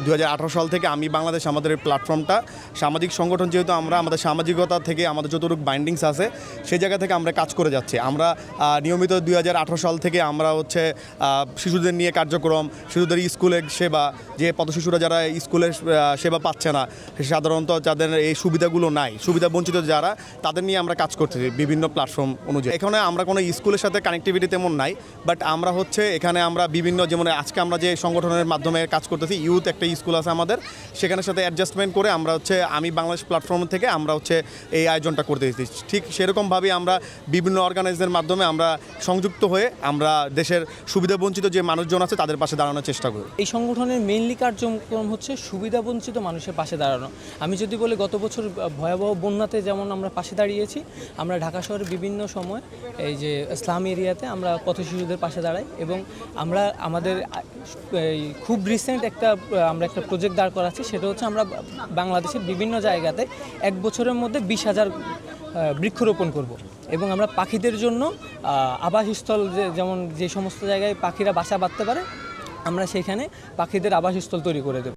2018 সাল থেকে আমি বাংলাদেশ আমাদের প্ল্যাটফর্মটা সামাজিক সংগঠন, যেহেতু আমরা আমাদের সামাজিকতা থেকে আমাদের যতটুকু বাইন্ডিংস আছে সেই জায়গা থেকে আমরা কাজ করে যাচ্ছি। আমরা নিয়মিত 2018 সাল থেকে আমরা হচ্ছে শিশুদের নিয়ে কার্যক্রম, শিশুদের স্কুলের সেবা, যে পথশিশুরা যারা স্কুলের সেবা পাচ্ছে না, সাধারণত যাদের এই সুবিধাগুলো নাই, সুবিধা বঞ্চিত যারা, তাদের নিয়ে আমরা কাজ করতেছি বিভিন্ন প্ল্যাটফর্ম অনুযায়ী। এখানে আমরা কোনো স্কুলের সাথে কানেক্টিভিটি তেমন নাই, বাট আমরা হচ্ছে এখানে আমরা বিভিন্ন, যেমন আজকে আমরা যে সংগঠনের মাধ্যমে কাজ করতেছি, ইউথ একটা স্কুল আছে আমাদের, সেখানের সাথে অ্যাডজাস্টমেন্ট করে আমরা হচ্ছে আমি বাংলাদেশ প্ল্যাটফর্ম থেকে আমরা হচ্ছে এই আয়োজনটা করতে দিচ্ছি। ঠিক সেরকমভাবেই আমরা বিভিন্ন অর্গানাইজের মাধ্যমে আমরা সংযুক্ত হয়ে আমরা দেশের সুবিধাবঞ্চিত যে মানুষজন আছে তাদের পাশে দাঁড়ানোর চেষ্টা করি। এই সংগঠনের মেইনলি কার্যক্রম হচ্ছে সুবিধাবঞ্চিত মানুষের পাশে দাঁড়ানো। আমি যদি বলি, গত বছর ভয়াবহ বন্যাতে যেমন আমরা পাশে দাঁড়িয়েছি, আমরা ঢাকা শহরের বিভিন্ন সময় এই যে ইসলাম এরিয়াতে আমরা পথশিশুদের পাশে দাঁড়াই, এবং আমরা আমাদের খুব রিসেন্ট আমরা একটা প্রজেক্ট দাঁড় করাচ্ছি। সেটা হচ্ছে আমরা বাংলাদেশের বিভিন্ন জায়গাতে 1 বছরের মধ্যে 20,000 বৃক্ষরোপণ করব, এবং আমরা পাখিদের জন্য আবাসস্থল, যেমন যে সমস্ত জায়গায় পাখিরা বাসা বাঁধতে পারে, আমরা সেখানে পাখিদের আবাসস্থল তৈরি করে দেব।